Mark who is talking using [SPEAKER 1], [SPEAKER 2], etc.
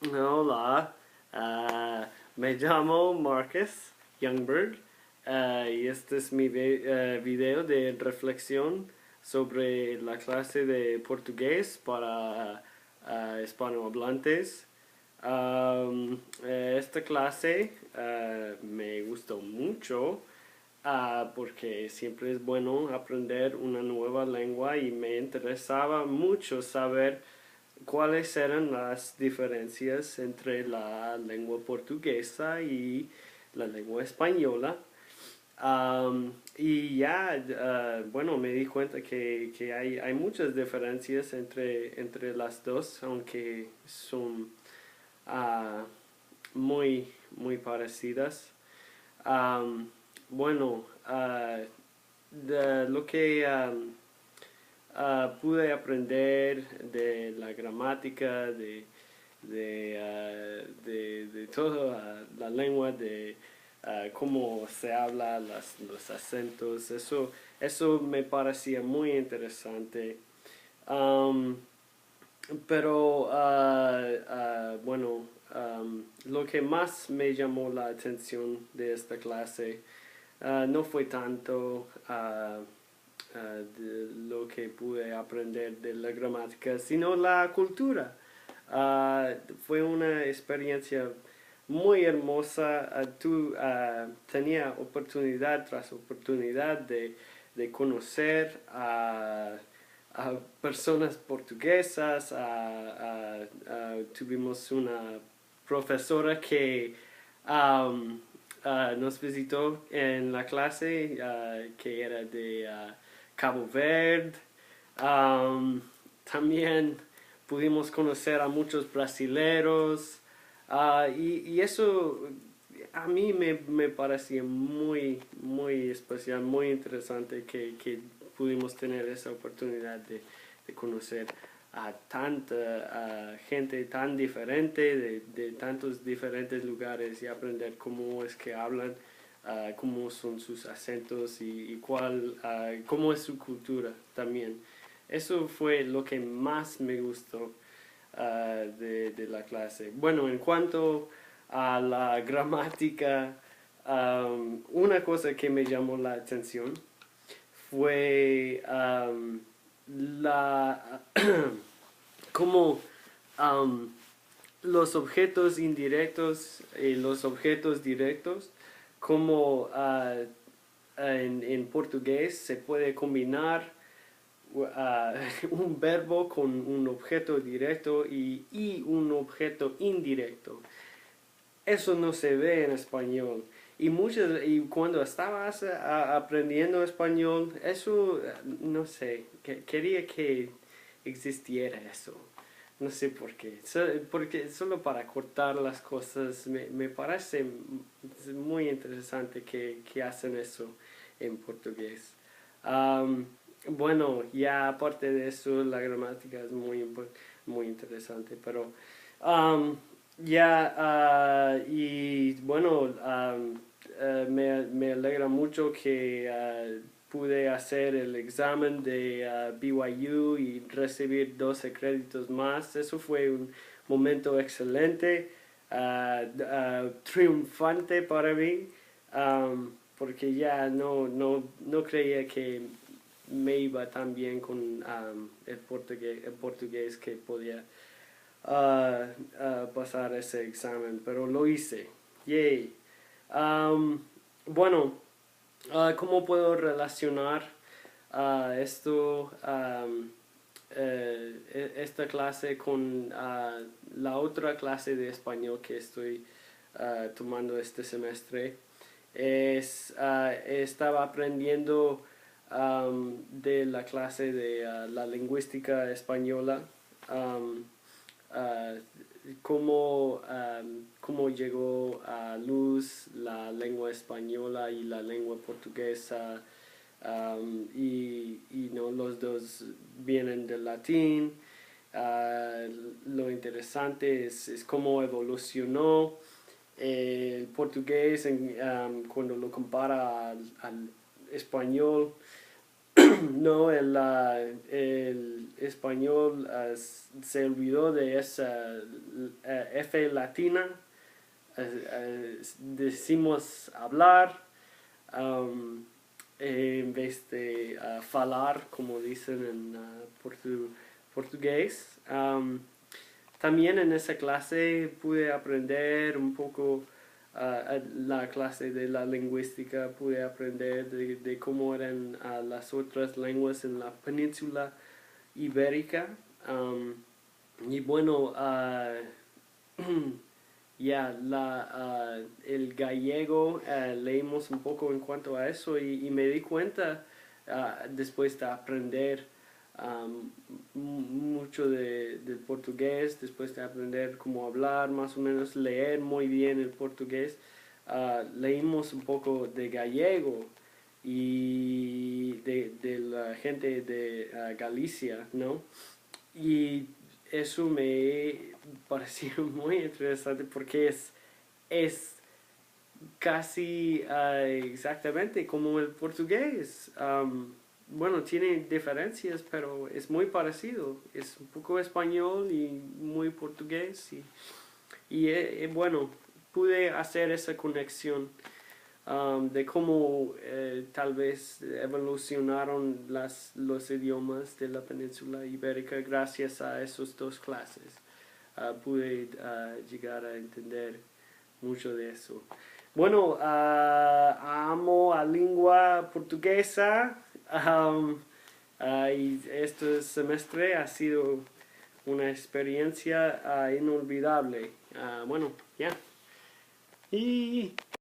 [SPEAKER 1] Hola, me llamo Marcus Youngberg y este es mi video de reflexión sobre la clase de portugués para hispanohablantes. Esta clase me gustó mucho porque siempre es bueno aprender una nueva lengua y me interesaba mucho saber cuáles eran las diferencias entre la lengua portuguesa y la lengua española. Y ya, bueno, me di cuenta que hay muchas diferencias entre las dos, aunque son ah, muy parecidas. Bueno, de lo que pude aprender de la gramática, de toda la lengua, de cómo se habla, los acentos, eso me parecía muy interesante. Um, pero bueno, lo que más me llamó la atención de esta clase no fue tanto de lo que pude aprender de la gramática, sino la cultura. Fue una experiencia muy hermosa. Tenía oportunidad tras oportunidad de conocer a personas portuguesas. Tuvimos una profesora que nos visitó en la clase que era de Cabo Verde. También pudimos conocer a muchos brasileros y eso a mí me parecía muy especial, muy interesante que pudimos tener esa oportunidad de conocer a tanta gente tan diferente de tantos diferentes lugares y aprender cómo es que hablan, cómo son sus acentos y cómo es su cultura también. Eso fue lo que más me gustó de la clase. Bueno, en cuanto a la gramática, una cosa que me llamó la atención fue la como um, los objetos indirectos y los objetos directos, como en portugués se puede combinar un verbo con un objeto directo y un objeto indirecto. Eso no se ve en español. Y cuando estabas aprendiendo español, eso, no sé, quería que existiera eso. No sé por qué. Porque solo para cortar las cosas me parece muy interesante que hacen eso en portugués. Um, bueno, ya aparte de eso, la gramática es muy interesante, pero um, ya, y bueno, me alegra mucho que pude hacer el examen de BYU y recibir 12 créditos más. Eso fue un momento excelente, triunfante para mí, porque ya no creía que me iba tan bien con el portugués que podía pasar ese examen, pero lo hice. Yay. Um, bueno, ¿cómo puedo relacionar esto, esta clase con la otra clase de español que estoy tomando este semestre? Estaba aprendiendo de la clase de la lingüística española. Um, uh, cómo llegó a luz la lengua española y la lengua portuguesa, y no los dos vienen del latín. Lo interesante es cómo evolucionó el portugués cuando lo compara al español. no, el español se olvidó de esa F latina. Decimos hablar um, en vez de falar, como dicen en portugués. También en esa clase pude aprender un poco, la clase de la lingüística, pude aprender de cómo eran las otras lenguas en la península ibérica. Y bueno, ya, el gallego, leímos un poco en cuanto a eso y me di cuenta después de aprender mucho del portugués, después de aprender cómo hablar, más o menos leer muy bien el portugués, leímos un poco de gallego y de la gente de Galicia, ¿no? Y eso me pareció muy interesante porque es casi exactamente como el portugués. Bueno, tiene diferencias, pero es muy parecido. Es un poco español y muy portugués. Bueno, pude hacer esa conexión de cómo tal vez evolucionaron los idiomas de la península ibérica gracias a esas dos clases. Pude llegar a entender mucho de eso. Bueno, amo a lengua portuguesa y este semestre ha sido una experiencia inolvidable. Bueno, ya. Y